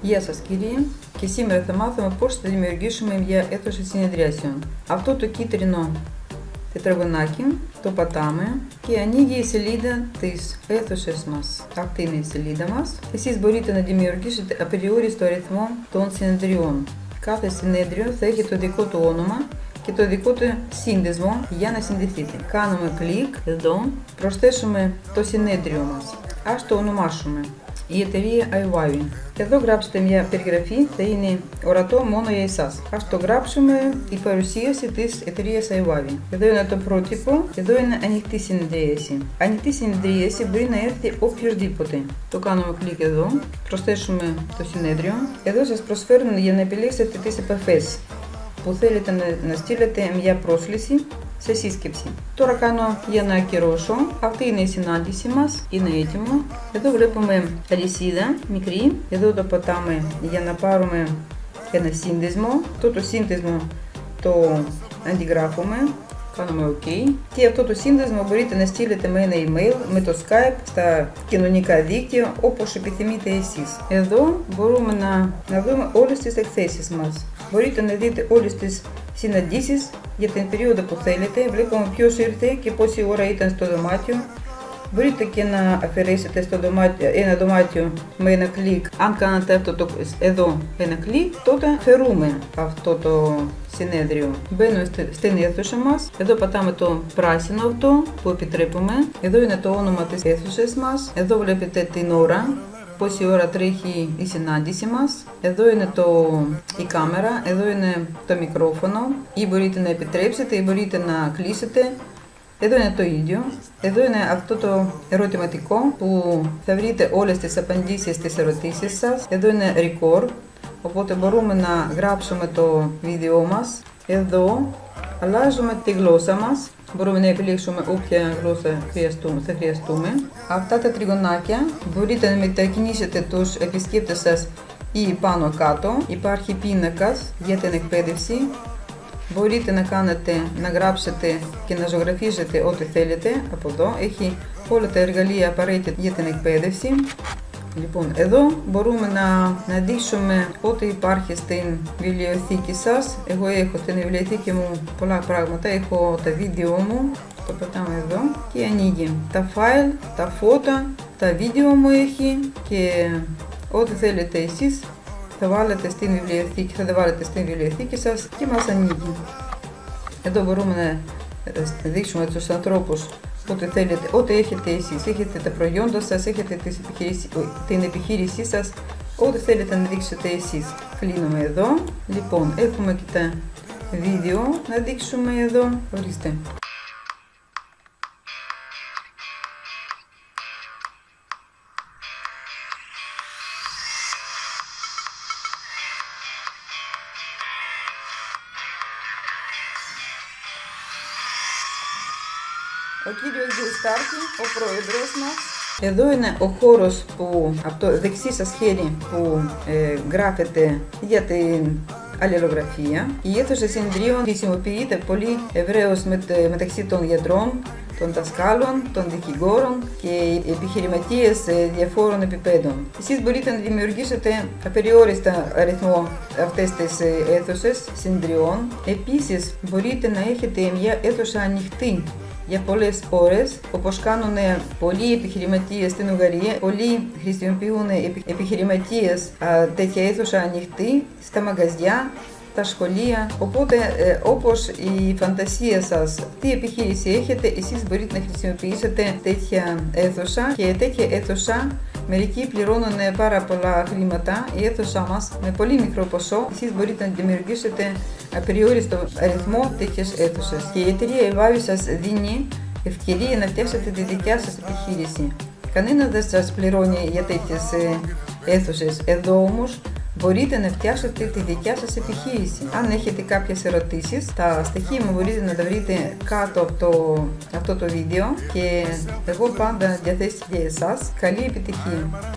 Γεια σας κύριοι, και σήμερα θα μάθουμε πώς θα δημιουργήσουμε μια αίθουσα συνεδριάσεων. Αυτό το κίτρινο τετραγωνάκι το πατάμε και ανοίγει η σελίδα της αίθουσας μας. Αυτή είναι η σελίδα μας. Εσείς μπορείτε να δημιουργήσετε απεριόριστο αριθμό των συνεδριών. Κάθε συνέδριο θα έχει το δικό του όνομα και το δικό του σύνδεσμο για να συνδεθείτε. Κάνουμε κλικ εδώ, προσθέσουμε το συνέδριο μας. Ας το ονομάσουμε η εταιρεία iWavi. Εδώ γράψτε μια περιγραφή, θα είναι ορατό μόνο για εσάς. Ας το γράψουμε η παρουσίαση της εταιρείας iWavi. Εδώ είναι το πρότυπο, εδώ είναι ανοιχτή συνεδρίαση. Ανοιχτή συνεδρίαση μπορεί να έρθει οποιοδήποτε. Το κάνουμε κλικ εδώ, προσθέσουμε το συνέδριο. Εδώ σας προσφέρουν για να επιλέξετε τις επαφές που θέλετε να στείλετε μια πρόσκληση σε σύσκεψη. Τώρα κάνω για να ακυρώσω. Αυτή είναι η συνάντηση μας, είναι έτοιμο. Εδώ βλέπουμε αλυσίδα μικρή, εδώ το πατάμε για να πάρουμε ένα σύνδεσμο. Αυτό το σύνδεσμο το αντιγράφουμε, κάνουμε OK και αυτό το σύνδεσμο μπορείτε να στείλετε με ένα email, με το Skype, στα κοινωνικά δίκτυα, όπως επιθυμείτε εσείς. Εδώ μπορούμε να δούμε όλες τις εκθέσεις μας. Μπορείτε να δείτε όλες τις συναντήσεις για την περίοδο που θέλετε. Βλέπουμε ποιος ήρθε και πόση ώρα ήταν στο δωμάτιο. Μπορείτε και να αφαιρέσετε στο δωμάτιο, ένα δωμάτιο με ένα κλικ. Αν κάνετε αυτό εδώ ένα κλικ, τότε αφαιρούμε αυτό το συνέδριο. Μπαίνουμε στην αίθουσα μας. Εδώ πατάμε το πράσινο αυτό που επιτρέπουμε. Εδώ είναι το όνομα της αίθουσας μας. Εδώ βλέπετε την ώρα, πόση ώρα τρέχει η συνάντηση μας. Εδώ είναι η κάμερα, εδώ είναι το μικρόφωνο. Ή μπορείτε να επιτρέψετε ή μπορείτε να κλείσετε. Εδώ είναι το ίδιο. Εδώ είναι αυτό το ερωτηματικό που θα βρείτε όλες τις απαντήσεις στις ερωτήσεις σας. Εδώ είναι record, οπότε μπορούμε να γράψουμε το βίντεο μας. Εδώ αλλάζουμε τη γλώσσα μας. Μπορούμε να επιλέξουμε όποια γλώσσα θα χρειαστούμε. Αυτά τα τριγωνάκια μπορείτε να μετακινήσετε τους επισκέπτες σας ή πάνω κάτω. Υπάρχει πίνακας για την εκπαίδευση. Μπορείτε να γράψετε και να ζωγραφίσετε ό,τι θέλετε από εδώ. Έχει όλα τα εργαλεία απαραίτητα για την εκπαίδευση. Λοιπόν, εδώ μπορούμε να δείξουμε ό,τι υπάρχει στην βιβλιοθήκη σας. Εγώ έχω στην βιβλιοθήκη μου πολλά πράγματα. Έχω τα βίντεο μου. Το πατάμε εδώ και ανοίγει. Τα file, τα φώτα, τα βίντεο μου έχει και ό,τι θέλετε εσείς. Θα βάλετε στην βιβλιοθήκη, θα τα βάλετε στην βιβλιοθήκη σας και μας ανοίγει. Εδώ μπορούμε να δείξουμε τους ανθρώπους ό,τι θέλετε, ό,τι έχετε εσείς. Έχετε τα προϊόντα σας, έχετε την επιχείρησή σας, ό,τι θέλετε να δείξετε εσείς. Κλείνουμε εδώ. Λοιπόν, έχουμε και τα βίντεο να δείξουμε εδώ. Ορίστε. Ο κύριος Διεστάρχη, ο πρόεδρος μας. Εδώ είναι ο χώρος που από το δεξί σας χέρι που γράφεται για την αλληλογραφία. Η αίθουσα συνεδρίων χρησιμοποιείται πολύ ευρέως μεταξύ των γιατρών, των δασκάλων, των δικηγόρων και επιχειρηματίες διαφόρων επιπέδων. Εσείς μπορείτε να δημιουργήσετε απεριόριστα αριθμό αυτές τις αίθουσες συνεδριών. Επίσης μπορείτε να έχετε μια αίθουσα ανοιχτή για πολλές ώρες, όπως κάνουν πολλοί επιχειρηματίες στην Ουγγαρία. Πολλοί χρησιμοποιούν επιχειρηματίες τέτοια αίθουσα ανοιχτή στα μαγαζιά, τα σχολεία. Οπότε όπως η φαντασία σας, τι επιχείρηση έχετε, εσείς μπορείτε να χρησιμοποιήσετε τέτοια αίθουσα και τέτοια αίθουσα. Μερικοί πληρώνουν πάρα πολλά χρήματα. Η αίθουσά μας με πολύ μικρό ποσό, εσείς μπορείτε να δημιουργήσετε απεριόριστο αριθμό τέτοιες αίθουσες. Και η εταιρεία iWavi σας δίνει ευκαιρία να φτιάξετε τη δικιά σας επιχείρηση. Κανένα δεν σας πληρώνει για τέτοιες αίθουσες. Εδώ όμως μπορείτε να φτιάξετε τη δικιά σας επιχείρηση. Αν έχετε κάποιες ερωτήσεις, τα στοιχεία μου μπορείτε να τα βρείτε κάτω από αυτό το βίντεο και εγώ πάντα διαθέσιμη για εσάς. Καλή επιτυχία!